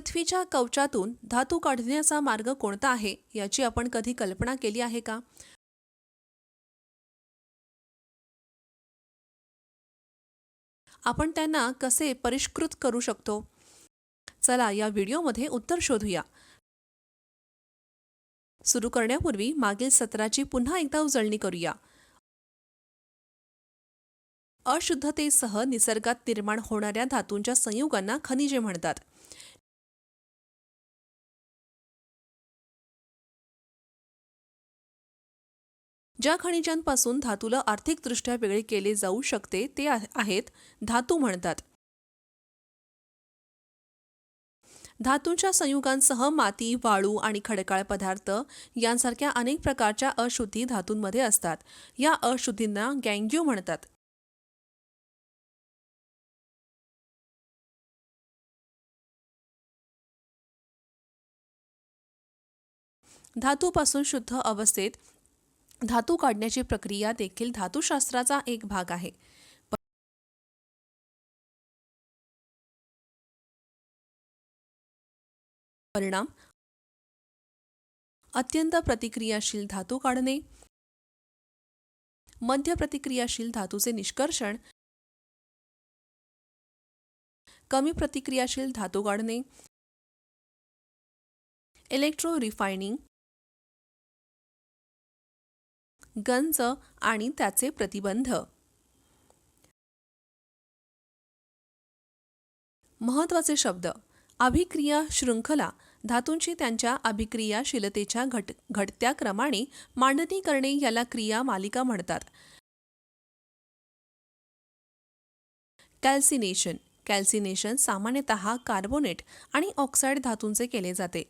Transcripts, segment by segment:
पृथ्वीच्या कवचातून धातू काढण्याचा मार्ग कोणता आहे याची आपण कधी कल्पना केली आहे का? आपण त्यांना कसे परिष्कृत करू शकतो? चला या व्हिडिओमध्ये उत्तर शोधूया. सुरू करण्यापूर्वी मागील सत्राची पुन्हा एकदा उजळणी करूया. अशुद्धतेसह निसर्गात निर्माण होणाऱ्या धातूंच्या संयुगांना खनिजे म्हणतात. ज्या खनिजांपासून धातूला आर्थिकदृष्ट्या वेगळे केले जाऊ शकते ते आहेत धातू म्हणतात. धातूंच्या संयुगांसह माती, वाळू आणि खडकाळ पदार्थ यांसारख्या अनेक प्रकारच्या अशुद्धी धातूंमध्ये असतात. या अशुद्धींना गँग्यू म्हणतात. धातूपासून शुद्ध अवस्थेत धातू काढण्याची प्रक्रिया देखील धातुशास्त्राचा एक भाग आहे. परिणाम: अत्यंत प्रतिक्रियाशील धातू काढणे, मध्य प्रतिक्रियाशील धातूचे निष्कर्षण, कमी प्रतिक्रियाशील धातू काढणे, इलेक्ट्रो रिफायनिंग, गंज आणि त्याचे प्रतिबंध. महत्त्वाचे शब्द: अभिक्रिया शृंखला. धातूंची त्यांच्या अभिक्रियाशीलतेच्या घटत्या क्रमाने मांडणी करणे याला क्रिया मालिका म्हणतात. कॅल्सिनेशन. कॅल्सिनेशन सामान्यतः कार्बोनेट आणि ऑक्साईड धातूंचे केले जाते.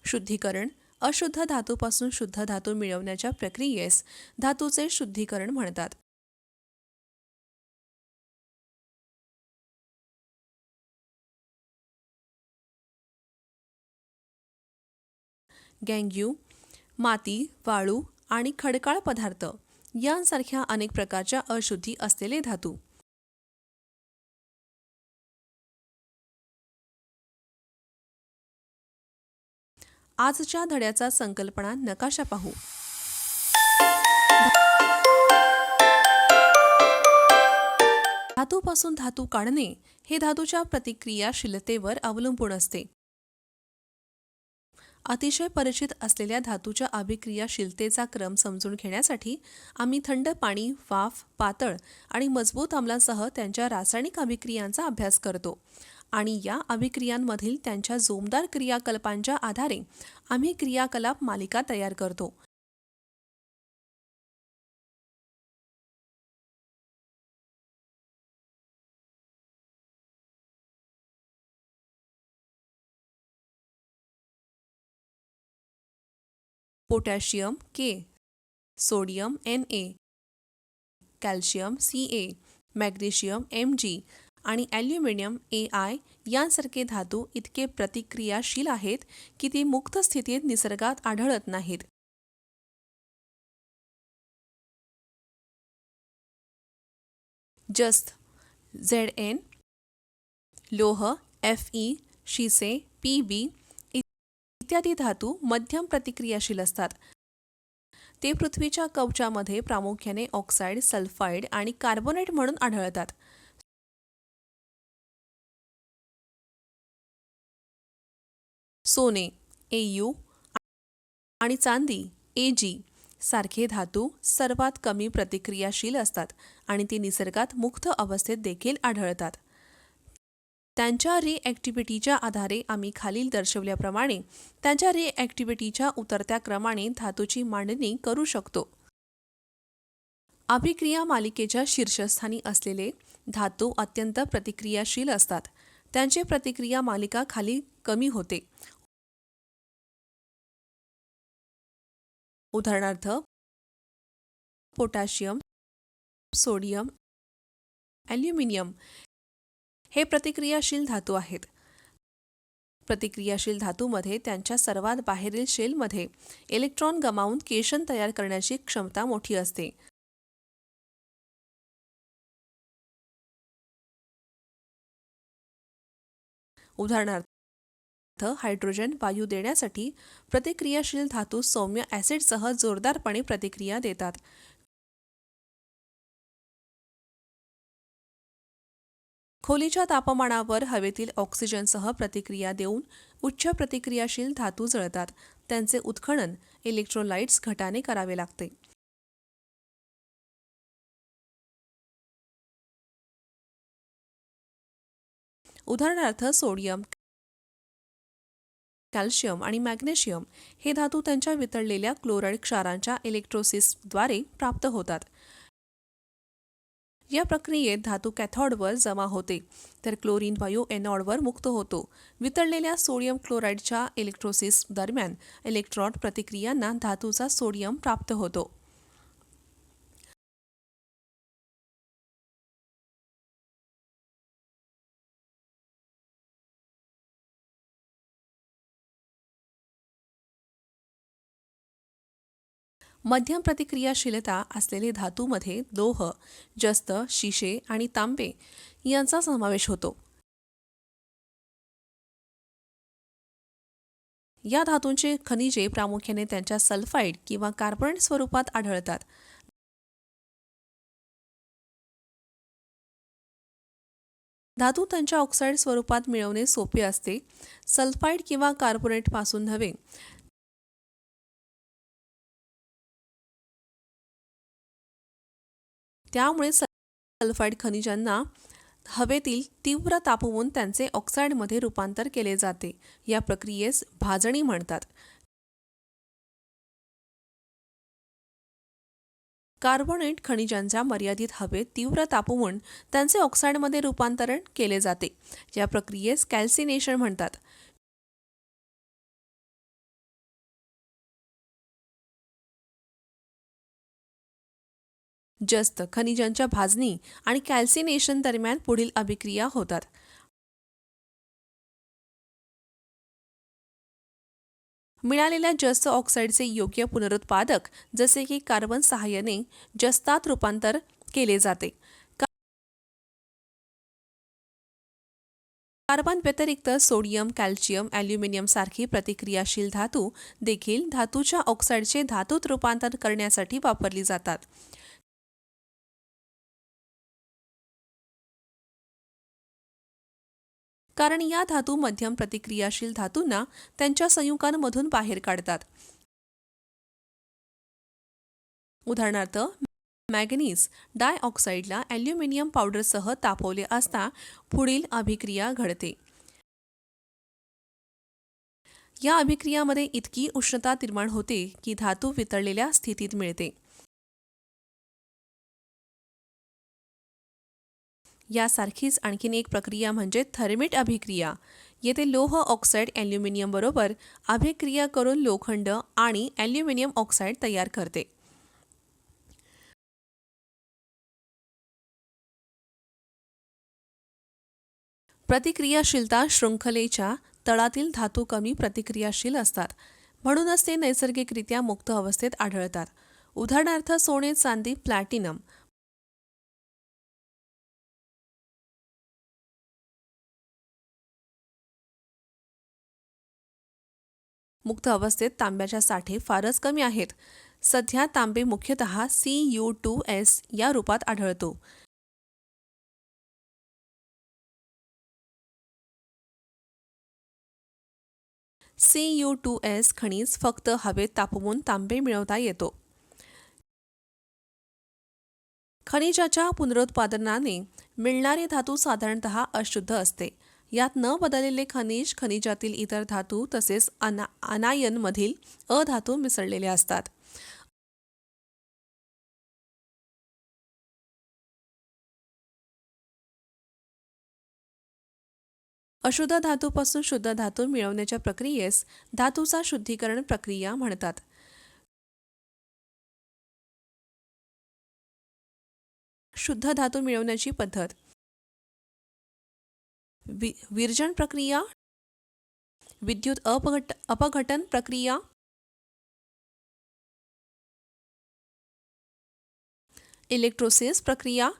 शुद्धीकरण. अशुद्ध धातूपासून शुद्ध धातू मिळवण्याच्या प्रक्रियेस धातूचे शुद्धीकरण म्हणतात. गँग्यू, माती, वाळू आणि खडकाळ पदार्थ यांसारख्या अनेक प्रकारच्या अशुद्धी असलेले धातू. आजच्या धड्याचा संकल्पना नकाशा पाहू. धातूपासून धातू काढणे हे धातूच्या प्रतिक्रियाशीलतेवर अवलंबून असते. अतिशय परिचित असलेल्या धातूच्या अभिक्रियाशीलतेचा क्रम समजून घेण्यासाठी आम्ही थंड पाणी, वाफ, पातळ आणि मजबूत आम्लांसह त्यांच्या रासायनिक अभिक्रियांचा अभ्यास करतो आणि या अभिक्रियांमधील त्यांच्या जोमदार क्रियाकलापांच्या आधारे आम्ही क्रियाकलाप मालिका तयार करतो. Potassium K, sodium Na, calcium Ca, magnesium Mg आणि ॲल्युमिनियम Ai यांसारखे धातू इतके प्रतिक्रियाशील आहेत की ती मुक्त स्थितीत निसर्गात आढळत नाहीत. जस्त, Zn, लोह, Fe, शिसे, Pb इत्यादी धातू मध्यम प्रतिक्रियाशील असतात. ते पृथ्वीच्या कवचामध्ये प्रामुख्याने ऑक्साईड, सल्फाइड आणि कार्बोनेट म्हणून आढळतात. सोने Au आणि चांदी Ag सारखे धातू सर्वात कमी प्रतिक्रियाशील असतात आणि ती निसर्गात मुक्त अवस्थेत देखील आढळतात. त्यांच्या रिॲक्टिव्हिटीच्या आधारे आम्ही खालील दर्शवल्याप्रमाणे त्यांच्या रिॲक्टिव्हिटीच्या उतरत्या क्रमाने धातूची मांडणी करू शकतो. अभिक्रिया मालिकेच्या शीर्षस्थानी असलेले धातू अत्यंत प्रतिक्रियाशील असतात. त्यांची प्रतिक्रिया मालिका खाली कमी होते. उदाहरणार्थ पोटॅशियम, सोडियम, ॲल्युमिनियम हे प्रतिक्रियाशील धातू आहेत. प्रतिक्रियाशील धातूमध्ये त्यांच्या सर्वात बाहेरील शेलमध्ये इलेक्ट्रॉन गमावून केशन तयार करण्याची क्षमता मोठी असते. उदाहरणार्थ हायड्रोजन वायू देण्यासाठी प्रतिक्रियाशील धातू सौम्य ॲसिडसह जोरदारपणे प्रतिक्रिया देतात. खोलीच्या तापमानावर हवेतील ऑक्सिजनसह प्रतिक्रिया देऊन उच्च प्रतिक्रियाशील धातू जळतात. त्यांचे उत्खनन इलेक्ट्रोलाइट्स घटाने करावे लागते. उदाहरणार्थ सोडियम, कॅल्शियम आणि मॅग्नेशियम हे धातू त्यांच्या वितळलेल्या क्लोराईड क्षारांच्या इलेक्ट्रोसिसद्वारे प्राप्त होतात. या प्रक्रियेत धातू कॅथोडवर जमा होते तर क्लोरीन वायू एनोडवर मुक्त होतो. वितळलेल्या सोडियम क्लोराईडच्या इलेक्ट्रोसिस दरम्यान इलेक्ट्रॉन प्रतिक्रियांना धातूचा सोडियम प्राप्त होतो. मध्यम प्रतिक्रियाशीलता असलेले धातूमध्ये लोह, जस्त, शिशे आणि तांबे यांचा समावेश होतो. या धातूंचे खनिजे प्रामुख्याने त्यांच्या सल्फाइड किंवा कार्बोनेट स्वरूपात आढळतात. धातू त्यांच्या ऑक्साईड स्वरूपात मिळवणे सोपे असते. सल्फाइड किंवा कार्बोनेटपासून नव्हे. त्यामुळे सल्फाइड खनिजांना हवेतील तीव्र तापवून त्यांचे ऑक्साईडमध्ये रूपांतर केले जाते. या प्रक्रियेस भाजणी म्हणतात. कार्बोनेट खनिजांच्या मर्यादित हवेत तीव्र तापवून त्यांचे ऑक्साईडमध्ये रूपांतरण केले जाते. या प्रक्रियेस कॅल्सिनेशन म्हणतात. जस्त खनिजांच्या भाजणी आणि कॅल्सिनेशन दरम्यान पुढील अभिक्रिया होतात. मिळालेल्या जस्त ऑक्साईडचे योग्य पुनरुत्पादक जसे की कार्बन सहाय्याने जस्तात रूपांतर केले जाते. कार्बन व्यतिरिक्त सोडियम, कॅल्शियम, ॲल्युमिनियम सारखी प्रतिक्रियाशील धातू देखील धातूच्या ऑक्साईडचे धातूत रूपांतर करण्यासाठी वापरली जातात. कारण या धातू मध्यम प्रतिक्रियाशील धातूंना त्यांच्या संयुगांमधून बाहेर काढतात. उदाहरणार्थ मॅंगनीज डायऑक्साईडला ॲल्युमिनियम पावडरसह तापवले असता पुढील अभिक्रिया घडते. या अभिक्रियामध्ये इतकी उष्णता निर्माण होते की धातू वितळलेल्या स्थितीत मिळते. यासारखीच आणखीन एक प्रक्रिया म्हणजे थर्मिट अभिक्रिया. येथे लोह ऑक्साईड ॲल्युमिनियम बरोबर अभिक्रिया करून लोखंड आणि ॲल्युमिनियम ऑक्साईड तयार करते. प्रतिक्रियाशीलता शृंखलेच्या तळातील धातू कमी प्रतिक्रियाशील असतात, म्हणूनच ते नैसर्गिकरित्या मुक्त अवस्थेत आढळतात. उदाहरणार्थ सोने, चांदी, प्लॅटिनम. मुक्त अवस्थेत तांब्याच्या साठे फारच कमी आहेत. सध्या तांबे मुख्यतः Cu2S या रूपात आढळतो. Cu2S खनिज फक्त हवेत तापवून तांबे मिळवता येतो. खनिजाच्या पुनरुत्पादनाने मिळणारी धातू साधारणतः अशुद्ध असते. यात न बदललेले खनिज, खनिजातील इतर धातू तसेच अनायनमधील अधातू मिसळलेले असतात. अशुद्ध धातूपासून शुद्ध धातू मिळवण्याच्या प्रक्रियेस धातूचा शुद्धीकरण प्रक्रिया म्हणतात. शुद्ध धातू मिळवण्याची पद्धत: विरजन प्रक्रिया, विद्युत अपघटन प्रक्रिया, इलेक्ट्रोसिस प्रक्रिया,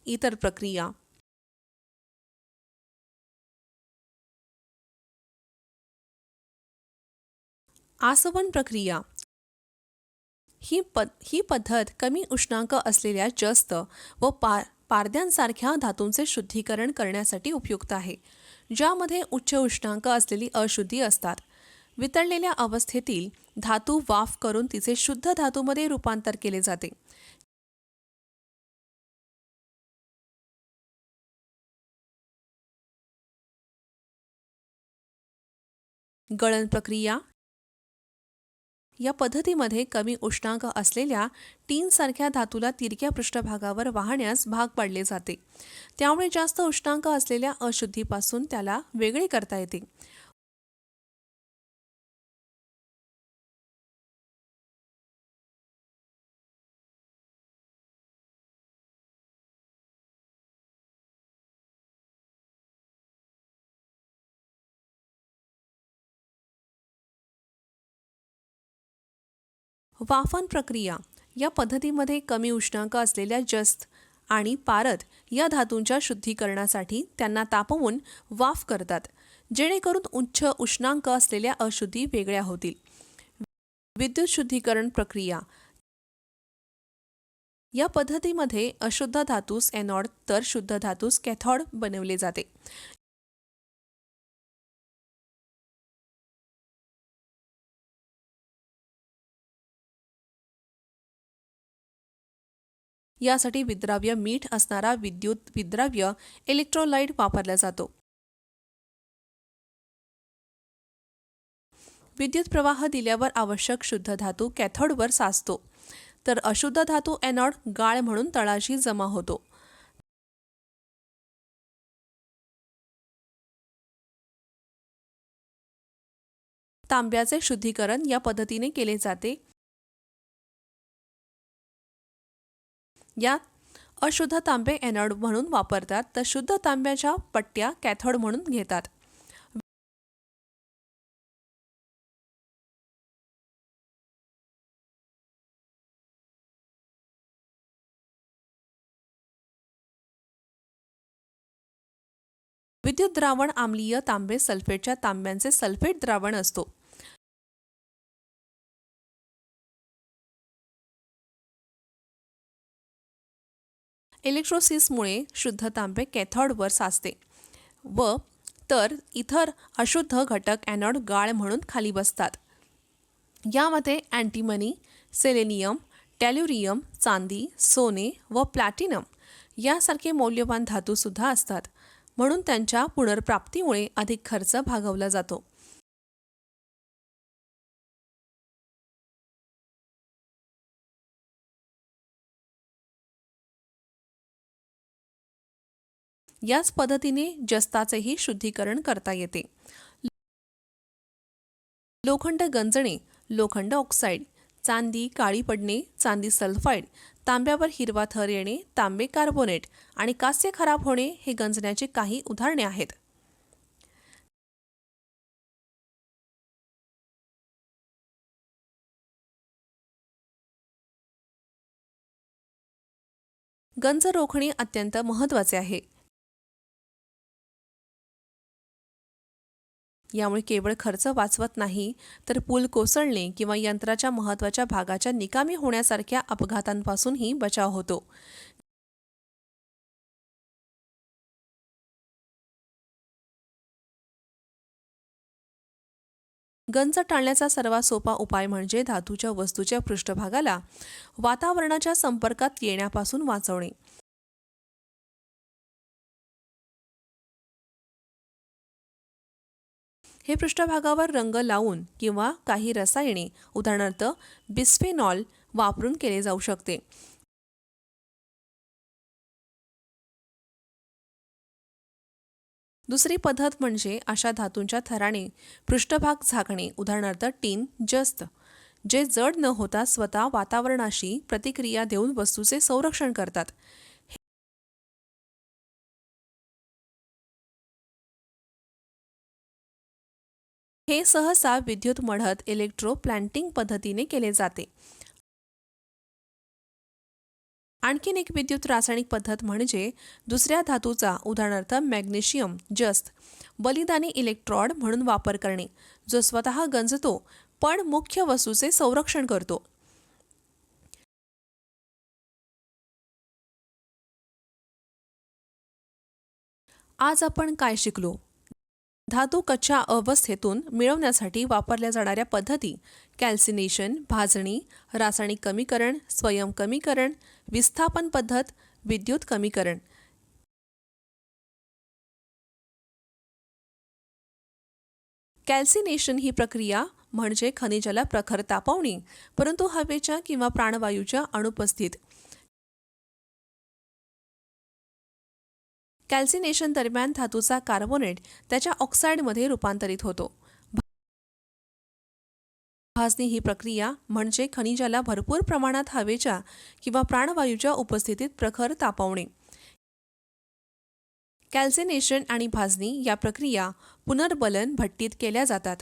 इतर प्रक्रिया. आसवन प्रक्रिया ही पद्धत कमी उष्णांक असलेल्या जस्त व पारद्यांसारख्या धातूंचे शुद्धीकरण करण्यासाठी उपयुक्त आहे, ज्यामध्ये उच्च उष्णांक असलेली अशुद्धी असतात. वितळलेल्या अवस्थेतील धातू वाफ करून तिचे शुद्ध धातूमध्ये रूपांतर केले जाते. गळण प्रक्रिया या पद्धतीमध्ये कमी उष्णांक असलेल्या टीनसारख्या धातूला तिरक्या पृष्ठभागावर वाहण्यास भाग पाडले जाते. त्यामुळे जास्त उष्णांक असलेल्या अशुद्धीपासून त्याला वेगळे करता येते. वाफन प्रक्रिया या पद्धतीमध्ये कमी उष्णांक असलेल्या जस्त आणि पारद या धातूंच्या शुद्धीकरणासाठी त्यांना तापवून वाफ करतात, जेणेकरून उच्च उष्णांक असलेल्या अशुद्धी वेगळ्या होतील. विद्युत शुद्धीकरण प्रक्रिया या पद्धतीमध्ये अशुद्ध धातूस एनोड तर शुद्ध धातूस कॅथोड बनवले जाते. यासाठी विद्राव्य मीठ असणारा विद्युत विद्राव्य इलेक्ट्रोलाइट वापरला जातो. विद्युत प्रवाह दिल्यावर आवश्यक शुद्ध धातू कॅथोडवर साचतो, तर अशुद्ध धातू एनोड गाळ म्हणून तळाशी जमा होतो. तांब्याचे शुद्धीकरण या पद्धतीने केले जाते. यात अशुद्ध तांबे एनोड म्हणून वापरतात, तर शुद्ध तांब्याच्या पट्ट्या कॅथोड म्हणून घेतात. विद्युत द्रावण आम्लीय तांबे सल्फेटच्या तांब्यांचे सल्फेट द्रावण असतो. इलेक्ट्रोसिसमुळे शुद्ध तांबे कॅथोडवर साचते व तर इतर अशुद्ध घटक एनोड गाळ म्हणून खाली बसतात. यामध्ये अँटीमनी, सेलेनियम, टॅल्युरियम, चांदी, सोने व प्लॅटिनम यासारखे मौल्यवान धातूसुद्धा असतात, म्हणून त्यांच्या पुनर्प्राप्तीमुळे अधिक खर्च भागवला जातो. याच पद्धतीने जस्ताचेही शुद्धीकरण करता येते. लोखंड गंजणे, लोखंड ऑक्साईड, चांदी काळी पडणे, चांदी सल्फाईड, तांब्यावर हिरवा थर येणे, तांबे कार्बोनेट आणि कांस्य खराब होणे हे गंजण्याची काही उदाहरणे आहेत. गंज रोखणे अत्यंत महत्त्वाचे आहे. यामुळे केवळ खर्च वाचवत नाही, तर पूल कोसळणे किंवा यंत्राच्या महत्त्वाच्या भागाच्या निकामी होण्यासारख्या अपघातांपासूनही बचाव होतो. गंज टाळण्याचा सर्वात सोपा उपाय म्हणजे धातूच्या वस्तूच्या पृष्ठभागाला वातावरणाच्या संपर्कात येण्यापासून वाचवणे. हे पृष्ठभागावर रंग लावून किंवा काही रसायने उदाहरणार्थ बिस्फेनॉल वापरून केले जाऊ शकते. दुसरी पद्धत म्हणजे अशा धातूंच्या थराने पृष्ठभाग झाकणे, उदाहरणार्थ टीन, जस्त, जे जड न होता स्वतः वातावरणाशी प्रतिक्रिया देऊन वस्तूचे संरक्षण करतात. हे सहसा विद्युत मढत इलेक्ट्रो प्लॅन्टिंग पद्धतीने केले जाते. आणखीन एक विद्युत रासायनिक पद्धत म्हणजे दुसऱ्या धातूचा, उदाहरणार्थ मॅग्नेशियम जस्त, बलिदानी इलेक्ट्रोड म्हणून वापर करणे, जो स्वतः गंजतो पण मुख्य वस्तूचे संरक्षण करतो. आज आपण काय शिकलो? धातू कच्च्या अवस्थेतून मिळवण्यासाठी वापरल्या जाणाऱ्या पद्धती: कॅल्सिनेशन, भाजणी, रासायनिक कमीकरण, स्वयं कमीकरण, विस्थापन पद्धत, विद्युत कमीकरण. कॅल्सिनेशन ही प्रक्रिया म्हणजे खनिजाला प्रखर तापवणे, परंतु हवेच्या किंवा प्राणवायूच्या अनुपस्थित. कॅल्सिनेशन दरम्यान धातूचा कार्बोनेट त्याच्या ऑक्साईडमध्ये रूपांतरित होतो. भाजणी ही प्रक्रिया म्हणजे खनिजाला भरपूर प्रमाणात हवेच्या किंवा प्राणवायूच्या उपस्थितीत प्रखर तापवणे. कॅल्सिनेशन आणि भाजणी या प्रक्रिया पुनर्बलन भट्टीत केल्या जातात.